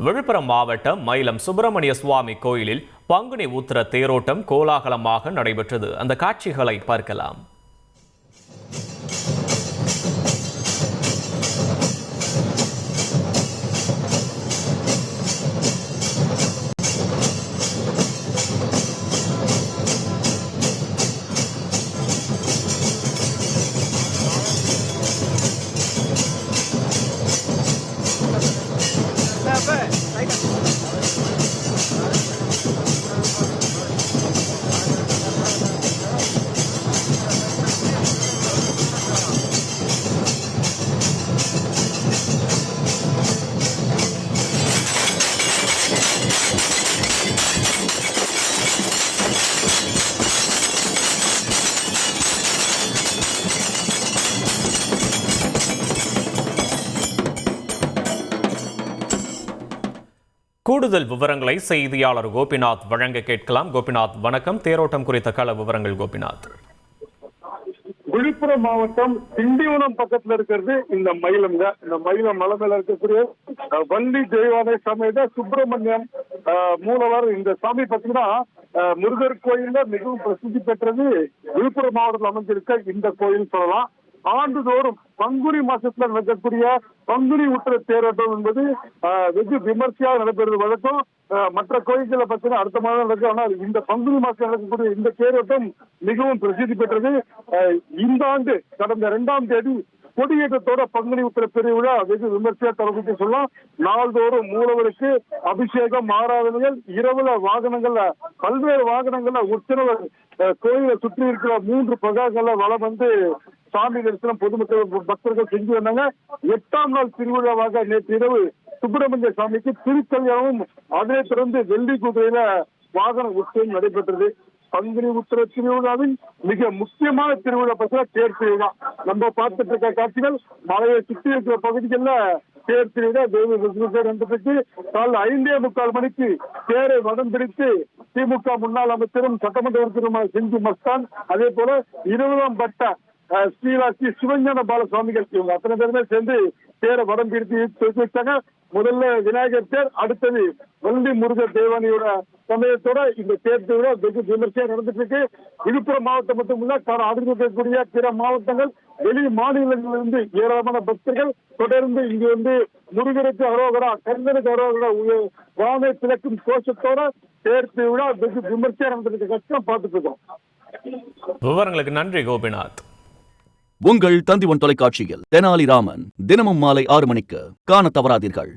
விழுப்புரம் மாவட்டம் மயிலம் சுப்பிரமணிய சுவாமி கோயிலில் பங்குனி உத்திர தேரோட்டம் கோலாகலமாக நடைபெற்றது. அந்த காட்சிகளை பார்க்கலாம். கூடுதல் விவரங்களை செய்தியாளர் கோபிநாத் வழங்க கேட்கலாம். கோபிநாத் வணக்கம். தேரோட்டம் குறித்த கள விவரங்கள் கோபிநாத். விழுப்புரம் மாவட்டம் திண்டிவனம் பக்கத்துல இருக்கிறது இந்த மயிலம்ங்க. இந்த மயிலம் மலை மேல இருக்கக்கூடிய வள்ளி தெய்வானை சமேத சுப்பிரமணியம் மூலவர். இந்த சாமி பாத்தீங்கன்னா முருகர் கோயில்ல மிகவும் பிரசித்தி பெற்றது. விழுப்புரம் மாவட்டத்தில் அமைஞ்சிருக்க இந்த கோயில் சொல்லலாம். ஆண்டுதோறும் பங்குனி மாசத்துல நடக்கக்கூடிய பங்குனி உத்திர தேரோட்டம் என்பது வெகு விமர்சையாக நடைபெறுவது வழக்கம். மற்ற கோயில்களை பார்த்தீங்கன்னா அடுத்த மாதம் நடக்கும். ஆனால் இந்த பங்குனி மாசம் நடக்கக்கூடிய இந்த தேரோட்டம் மிகவும் பிரசித்தி பெற்றது. இந்த ஆண்டு கடந்த 2ஆம் தேதி கொடியேற்றத்தோட பங்குனி உத்திர பெருவிழா வெகு விமர்சையா தொடர்பு சொல்லலாம். நாள்தோறும் மூலவருக்கு அபிஷேகம், ஆராதனைகள், இரவுல வாகனங்கள்ல பல்வேறு வாகனங்கள்ல உற்சவர் கோயிலை சுற்றி இருக்கிற 3 பிரகாரங்கள்ல வளம் வந்து சாமி தரிசனம் பொதுமக்கள் பக்தர்கள் செஞ்சு வந்தாங்க. 8ஆம் நாள் திருவிழாவாக நேற்று இரவு சுப்பிரமணிய சாமிக்கு திருக்கல்யாணமும் அதனை தொடர்ந்து வெள்ளி குதிரையில வாகன உற்சவம் நடைபெற்றது. பங்குனி உத்திர திருவிழாவின் மிக முக்கியமான திருவிழா பத்திர தேர் திருவிழா. நம்ம பார்த்துட்டு இருக்க காட்சிகள் மலையை சுற்றி இருக்கிற பகுதிகளில் தேர் திருவிழா நடந்துட்டு காலை 5:45 மணிக்கு தேரை வடம் பிடித்து திமுக முன்னாள் அமைச்சரும் சட்டமன்ற உறுப்பினருமான செஞ்சி மஸ்தான், அதே போல 20ஆம் பட்ட ஸ்ரீராட்சி சிவஞான பாலசுவாமிகள் இவங்க அத்தனை பேருமே சேர்ந்து தேரை வடம் பிடித்து வச்சாங்க. முதல்ல விநாயகர் தேர், அடுத்தது வள்ளி முருகர் தேவானியோட சமயத்தோட இந்த தேர் திருவிழா வெகு விமர்சையா நடந்துட்டு இருக்கு. விழுப்புரம் மாவட்டம் மட்டுமல்ல, அடுத்து இருக்கக்கூடிய பிற மாவட்டங்கள், வெளி மாநிலங்களிலிருந்து ஏராளமான பக்தர்கள் தொடர்ந்து இங்கு வந்து முருகருக்கு அரோகரா, கந்தனுக்கு அரோகரா, வானை திறக்கும் கோஷத்தோட தேர் திருவிழா வெகு விமர்சையா நடந்துட்டு கஷ்டம் பார்த்துட்டு இருக்கோம். விவரங்களுக்கு நன்றி கோபிநாத். உங்கள் தந்திவன் தொலைக்காட்சியில் தெனாலிராமன் தினமும் மாலை 6 மணிக்கு காண தவறாதீர்கள்.